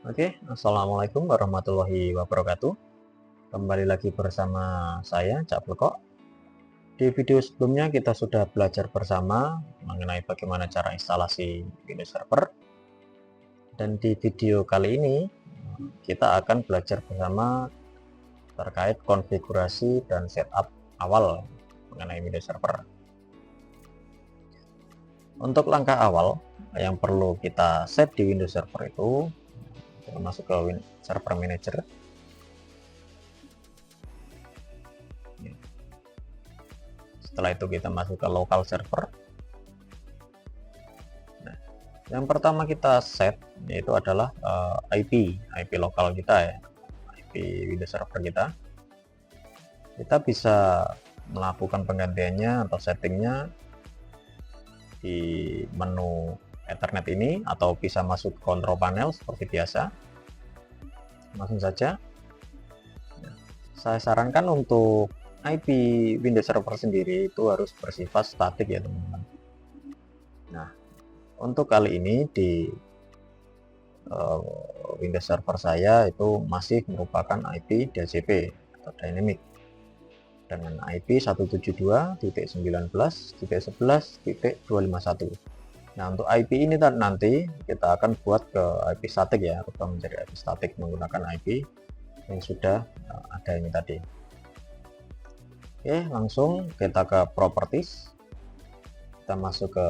Oke, assalamualaikum warahmatullahi wabarakatuh. Kembali lagi bersama saya, Cak Plekok. Di video sebelumnya kita sudah belajar bersama mengenai bagaimana cara instalasi Windows Server. Dan di video kali ini kita akan belajar bersama terkait konfigurasi dan setup awal mengenai Windows Server. Untuk langkah awal yang perlu kita set di Windows Server itu, kita masuk ke Server Manager. Setelah itu kita masuk ke local server. Nah, yang pertama kita set yaitu adalah IP lokal kita ya, IP Windows Server kita. Kita bisa melakukan penggantiannya atau settingnya di menu Ethernet ini, atau bisa masuk control panel seperti biasa. Langsung saja. Saya sarankan untuk IP Windows Server sendiri itu harus bersifat statik ya teman-teman. Nah, untuk kali ini di Windows Server saya itu masih merupakan IP DHCP atau Dynamic dengan IP 172.19.11.251. Nah, untuk IP ini nanti kita akan buat ke IP statik ya, atau menjadi IP statik menggunakan IP yang sudah ada ini tadi. Oke, langsung kita ke properties. Kita masuk ke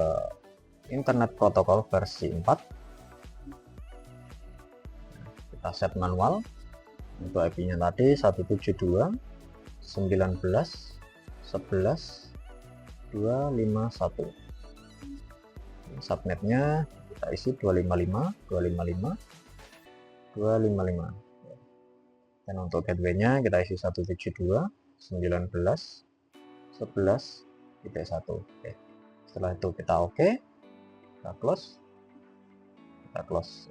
Internet Protocol versi 4. Kita set manual. Untuk IP-nya tadi 172.19.11.251. Subnetnya kita isi 255. Dan untuk gateway-nya kita isi 172.19.11.1. Oke. Setelah itu kita oke, kita close.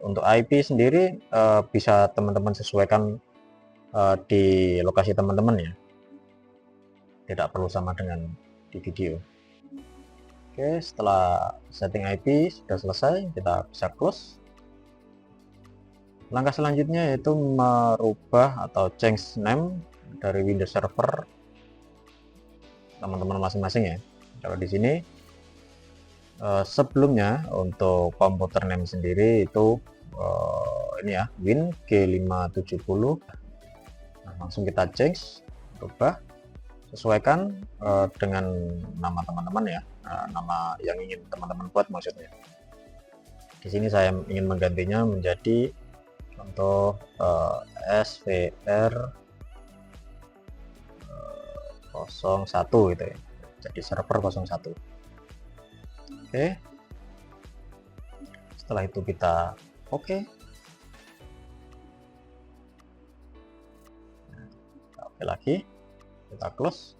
Untuk IP sendiri bisa teman-teman sesuaikan di lokasi teman-teman ya, tidak perlu sama dengan di video. Oke, setelah setting IP sudah selesai, kita bisa close. Langkah selanjutnya yaitu merubah atau change name dari Windows Server teman-teman masing-masing ya. Kalau di sini sebelumnya untuk komputer name sendiri itu ini ya, Win G570. Nah, langsung kita change, rubah, sesuaikan dengan nama teman-teman ya, nama yang ingin teman-teman buat maksudnya. Di sini saya ingin menggantinya menjadi contoh SVR 01 gitu ya, jadi server 01. Oke, setelah itu kita oke. Oke lagi, kita close.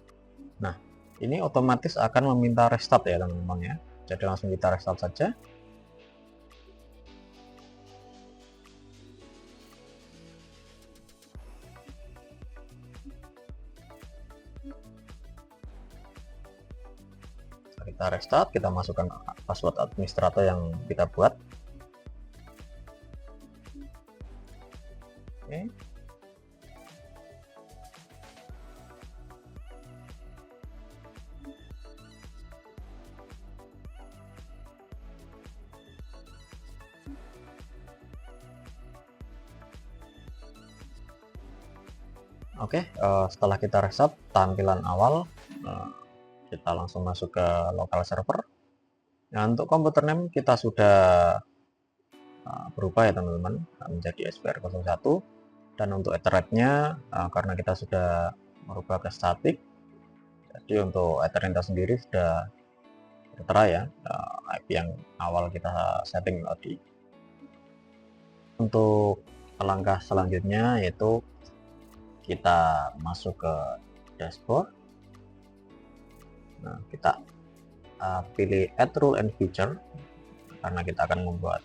Nah, ini otomatis akan meminta restart ya teman-teman ya, jadi langsung kita restart saja. Kita restart, kita masukkan password administrator yang kita buat. Oke. Oke, setelah kita restart tampilan awal, kita langsung masuk ke local server. Nah, untuk komputer name kita sudah berubah ya teman-teman, menjadi SPR01. Dan untuk Ethernet-nya karena kita sudah merubah ke statik, jadi untuk Ethernet sendiri sudah tertera ya, IP yang awal kita setting tadi. Untuk langkah selanjutnya yaitu kita masuk ke dashboard. Nah, kita pilih add rule and feature karena kita akan membuat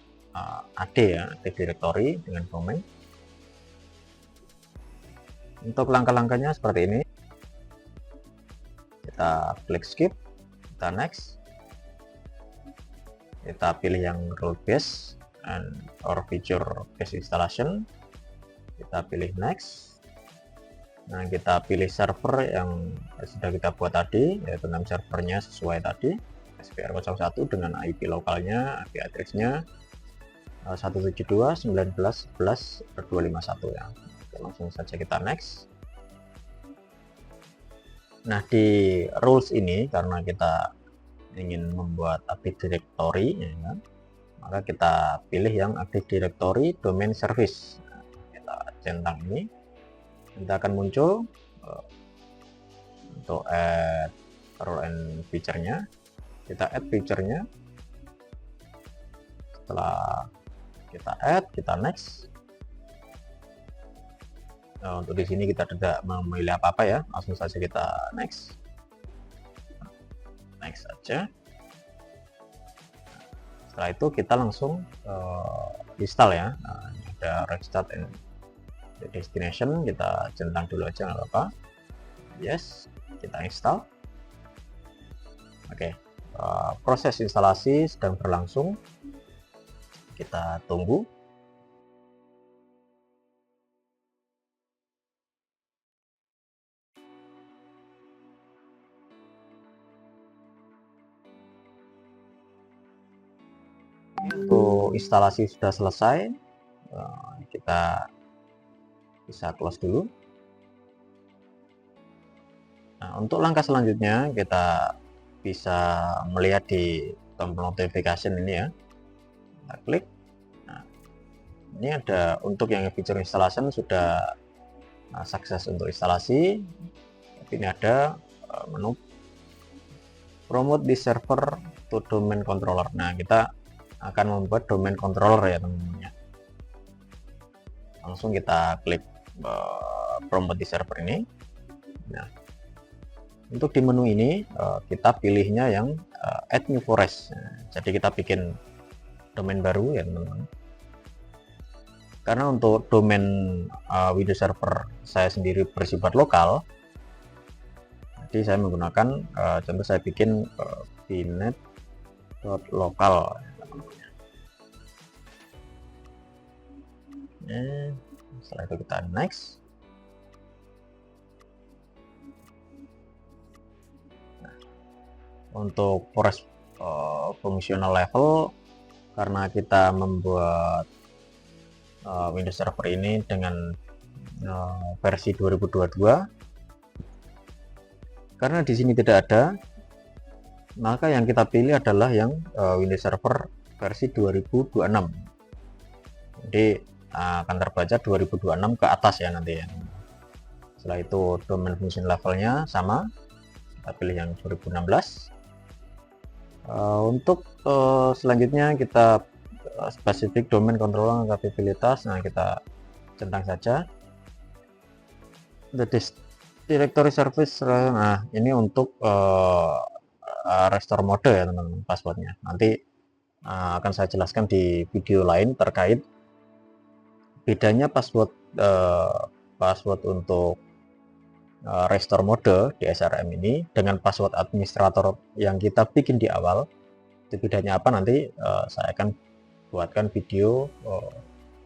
AD ya, Active Directory dengan domain. Untuk langkah-langkahnya seperti ini. Kita klik skip, kita next. Kita pilih yang rule base and or feature based installation, kita pilih next. Nah, kita pilih server yang sudah kita buat tadi, yaitu nama servernya sesuai tadi, SPR01 dengan IP lokalnya, IP address-nya 172.19.11.251 ya. Langsung saja kita next. Nah, di rules ini karena kita ingin membuat Active Directory ya kan, maka kita pilih yang Active Directory Domain Service. Nah, kita centang ini, kita akan muncul untuk add role and feature-nya. Kita add feature-nya. Setelah kita add, kita next. Nah, untuk di sini kita tidak memilih apa-apa ya, langsung saja kita next. Next saja. Setelah itu kita langsung install ya. Nah, ini ada restart and destination, kita centang dulu aja nggak apa-apa. Yes, kita install. Oke, proses instalasi sedang berlangsung. Kita tunggu. Untuk instalasi sudah selesai, kita bisa close dulu. Nah, untuk langkah selanjutnya kita bisa melihat di tombol notification ini ya. Kita klik. Nah, ini ada untuk yang feature installation sudah sukses untuk instalasi. Ini ada menu promote di server to domain controller. Nah, kita akan membuat domain controller ya teman-teman. Langsung kita klik promote di server ini. Nah, untuk di menu ini kita pilihnya yang add new forest. Nah, jadi kita bikin domain baru ya teman-teman. Karena untuk domain Windows Server saya sendiri bersifat lokal, jadi saya menggunakan contoh saya bikin bnet.local. Setelah itu kita next. Nah, untuk forest fungsional level, karena kita membuat Windows Server ini dengan versi 2022, karena di sini tidak ada, maka yang kita pilih adalah yang Windows Server versi 2026. Jadi akan terbaca 2026 ke atas ya nanti ya. Setelah itu domain function levelnya sama, kita pilih yang 2016. Untuk selanjutnya kita spesifik domain controller kapabilitas. Nah, kita centang saja the directory service. Nah, ini untuk restore mode ya teman-teman, passwordnya nanti akan saya jelaskan di video lain terkait bedanya password untuk restore mode di SRM ini dengan password administrator yang kita bikin di awal. Itu bedanya apa, nanti saya akan buatkan video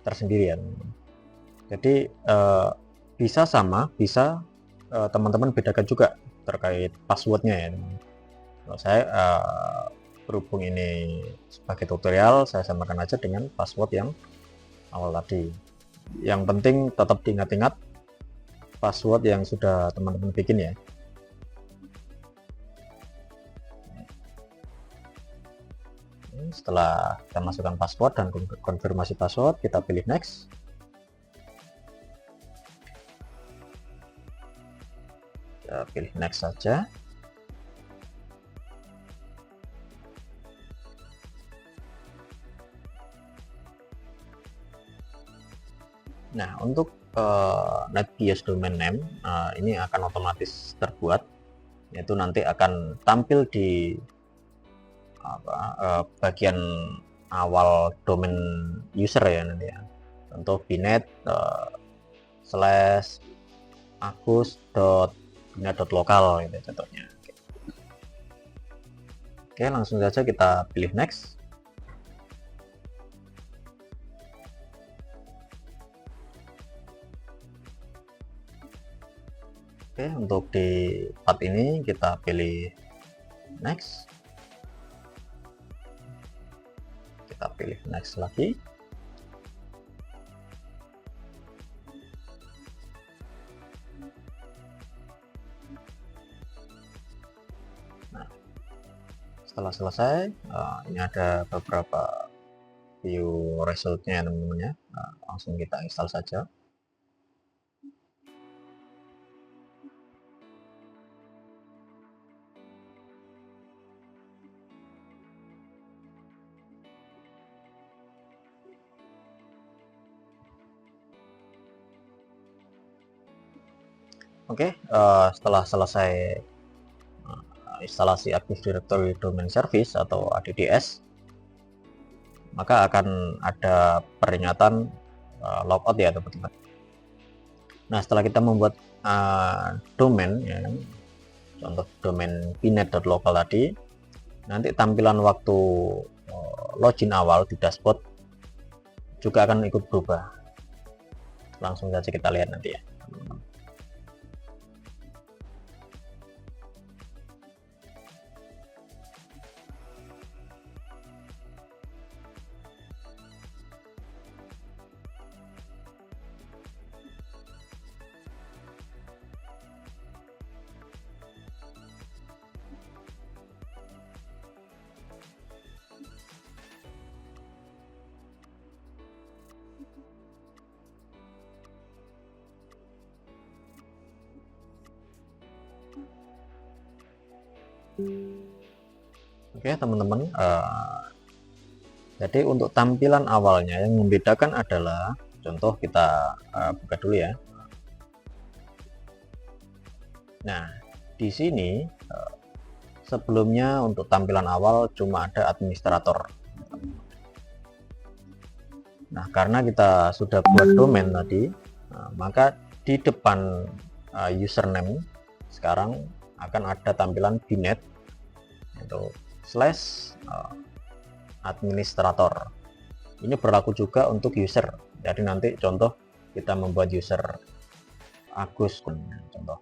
tersendiri ya. Jadi bisa sama, bisa teman-teman bedakan juga terkait passwordnya ya. Kalau saya berhubung ini sebagai tutorial, saya samakan aja dengan password yang awal tadi. Yang penting tetap diingat-ingat password yang sudah teman-teman bikin ya. Setelah kita masukkan password dan konfirmasi password, kita pilih next. Kita pilih next saja. Nah, untuk NetBIOS domain name ini akan otomatis terbuat, yaitu nanti akan tampil di bagian awal domain user ya nanti ya. Untuk bnet /agus.bnet.local gitu contohnya. Oke, langsung saja kita pilih next. Oke, untuk di part ini kita pilih next, kita pilih next lagi. Nah, setelah selesai, ini ada beberapa view resultnya ya teman-teman ya. Langsung kita install saja. Oke, setelah selesai instalasi Active Directory Domain Service atau ADDS, maka akan ada peringatan logout ya teman-teman. Nah, setelah kita membuat domain ya, contoh domain pnet.local tadi, nanti tampilan waktu login awal di dashboard juga akan ikut berubah. Langsung saja kita lihat nanti ya teman-teman. Oke teman-teman, jadi untuk tampilan awalnya yang membedakan adalah, contoh kita buka dulu ya. Nah, di sini sebelumnya untuk tampilan awal cuma ada administrator. Nah, karena kita sudah buat domain tadi, maka di depan username sekarang akan ada tampilan bnet itu /administrator. Ini berlaku juga untuk user. Jadi nanti contoh kita membuat user Agus contoh.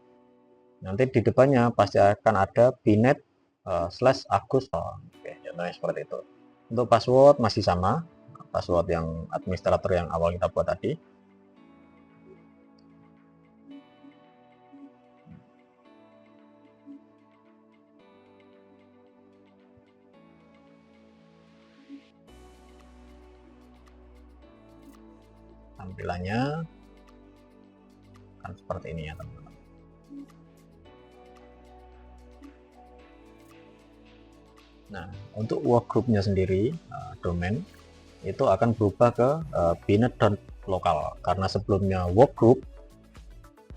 Nanti di depannya pasti akan ada bnet /Agus. Oke, contohnya seperti itu. Untuk password masih sama, password yang administrator yang awal kita buat tadi. Tampilannya kan seperti ini ya teman-teman. Nah, untuk workgroupnya sendiri, domain itu akan berubah ke bnet.local karena sebelumnya workgroup.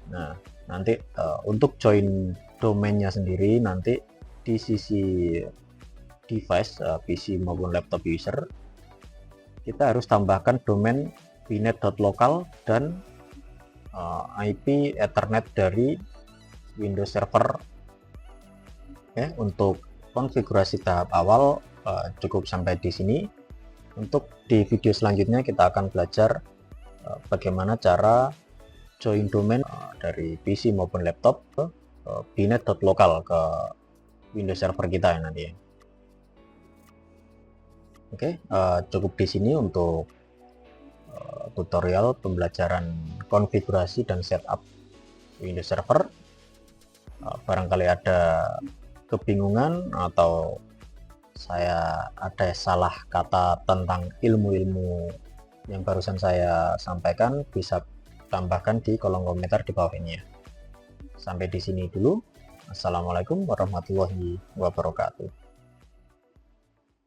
Nah, nanti untuk join domainnya sendiri nanti di sisi device PC maupun laptop user kita harus tambahkan domain bnet.local dan IP Ethernet dari Windows Server. Oke, untuk konfigurasi tahap awal cukup sampai di sini. Untuk di video selanjutnya kita akan belajar bagaimana cara join domain dari PC maupun laptop ke bnet.local ke Windows Server kita ya nanti. Oke, cukup di sini untuk tutorial pembelajaran konfigurasi dan setup Windows Server. Barangkali ada kebingungan atau saya ada salah kata tentang ilmu-ilmu yang barusan saya sampaikan, bisa tambahkan di kolom komentar di bawah ini ya. Sampai di sini dulu. Assalamualaikum warahmatullahi wabarakatuh.